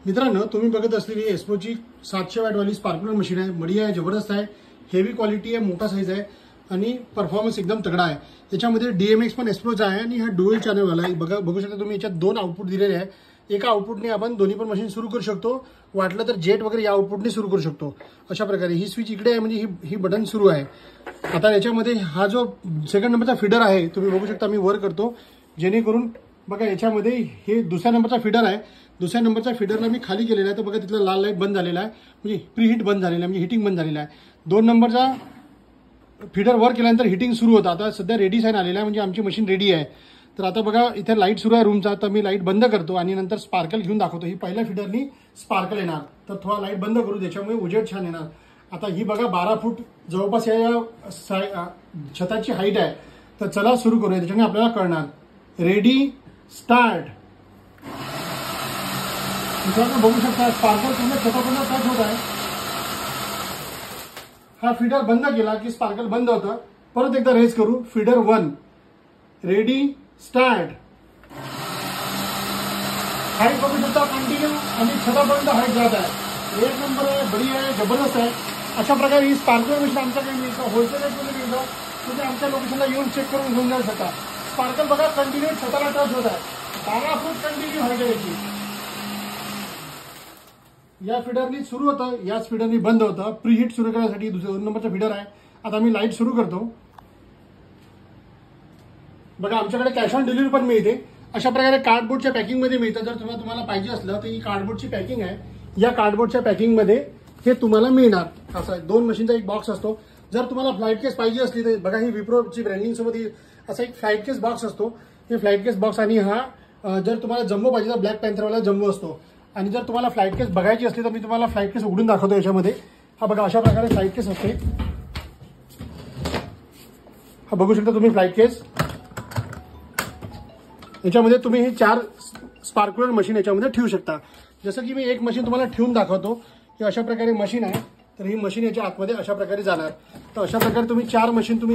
मित्रांनो, तुम्ही बघत असलेली एस्प्रोची 700 वॅटवाली स्पार्कलर मशीन आहे. बढिया आहे, जबरदस्त आहे, हेवी क्वालिटी आहे, मोठा साईज आहे आणि परफॉर्मन्स एकदम तगड़ा आहे. याच्यामध्ये DMX पण एस्प्रोचा आहे आणि हा डुअल चॅनलवाला आहे. बघू शकता तुम्ही, याच्यात 2 आउटपुट दिलेले आहे. एका आउटपुटने आपण दोन्ही पण मशीन सुरू करू शकतो. वाटलं तर जेट वगैरे या आउटपुटने सुरू करू शकतो. अशा प्रकारे ही स्विच इकडे आहे, म्हणजे ही बटन सुरू आहे. आता याच्यामध्ये हा जो सेकंड नंबरचा फीडर आहे, तुम्ही बघू शकता, मी वर करतो जेणेकरून बघा. याच्यामध्ये हे दुसऱ्या नंबरचा फीडर आहे. दुसऱ्या नंबरचा फीडरला मी खाली केलेला आहे, तर बघा तिथला लाल लाईट बंद झालेला आहे, म्हणजे प्रीहीट बंद झालेला आहे, म्हणजे हिटिंग बंद झालेला आहे. 2 नंबरचा फीडर वर केल्यानंतर हिटिंग सुरू होतं. आता सध्या रेडी साईन आलेला आहे, म्हणजे आमची मशीन रेडी आहे. तर आता बघा इथे लाईट सुरू आहे रूमचा, तर मी लाईट बंद करतो आणि नंतर स्पार्कल घेऊन दाखवतो. ही पहिल्या फीडरनी स्पार्कल येणार, तर थोडा लाईट बंद करू, त्याच्यामुळे उजेड छान येणार. आता ही बघा 12 फूट जवळपास या छताची हाईट आहे. तर चला सुरू करूया, त्याच्यामुळे आपल्याला कळणार. Ready, start. मित्रांनो बघू शकता, स्पार्कल पूर्ण छतापर्यंत टच होत आहे. हा फीडर बंद केला की स्पार्कल बंद होतं. परत एकदा रेस करू. Feeder 1, ready, start. हाईट बघू शकता कंटिन्यू आणि छतापर्यंत हाईट जात आहे. 1 नंबर आहे, बढिया आहे, जबरदस्त आहे. अशा प्रकारे ही स्पार्कल मशीन आमच्याकडे मिळतं, होलसेल रेटमध्ये मिळतं. तुम्ही आमच्या लोकेशनला येऊन चेक करून घेऊन जाऊ शकता. स्पार्कल बघा कंटिन्यू छताला टच होत आहे. 12 फूट कंटिन्यू हाईट आहे याची. या फीडरनी सुरू होतं, याच फीडरनी बंद होतं. प्रीहीट सुरू करण्यासाठी 2 नंबरचा फीडर आहे. आता मी लाईट सुरू करतो. बघा आमच्याकडे कॅश ऑन डिलिव्हरी पण मिळते. अशा प्रकारे कार्डबोर्डच्या पॅकिंगमध्ये मिळतं. जर तुम्हाला पाहिजे असलं तर ही कार्डबोर्डची पॅकिंग आहे. या कार्डबोर्डच्या पॅकिंगमध्ये हे तुम्हाला मिळणार. असं आहे, 2 मशीनचा एक बॉक्स असतो. जर तुम्हाला फ्लाईट केस पाहिजे असली तर बघा, ही विप्रोची ब्रँडिंग सोबत असा एक फ्लाईट केस बॉक्स असतो. हे फ्लाईट केस बॉक्स, आणि हा जर तुम्हाला जम्बो पाहिजे तर ब्लॅक पॅन्थरवाला जम्बो असतो. आणि जर तुम्हाला फ्लाईट केस बघायची असली तर मी तुम्हाला फ्लाईट केस उघडून दाखवतो. याच्यामध्ये हा बघा, अशा प्रकारे फ्लाईट केस असते. हा बघू शकता तुम्ही फ्लाईट केस. याच्यामध्ये तुम्ही ही 4 स्पार्कलर मशीन याच्यामध्ये ठेवू शकता. जसं की मी एक मशीन तुम्हाला ठेवून दाखवतो की अशा प्रकारे मशीन आहे. तर ही मशीन याच्या आतमध्ये अशा प्रकारे जाणार. तर अशा प्रकारे तुम्ही 4 मशीन तुम्ही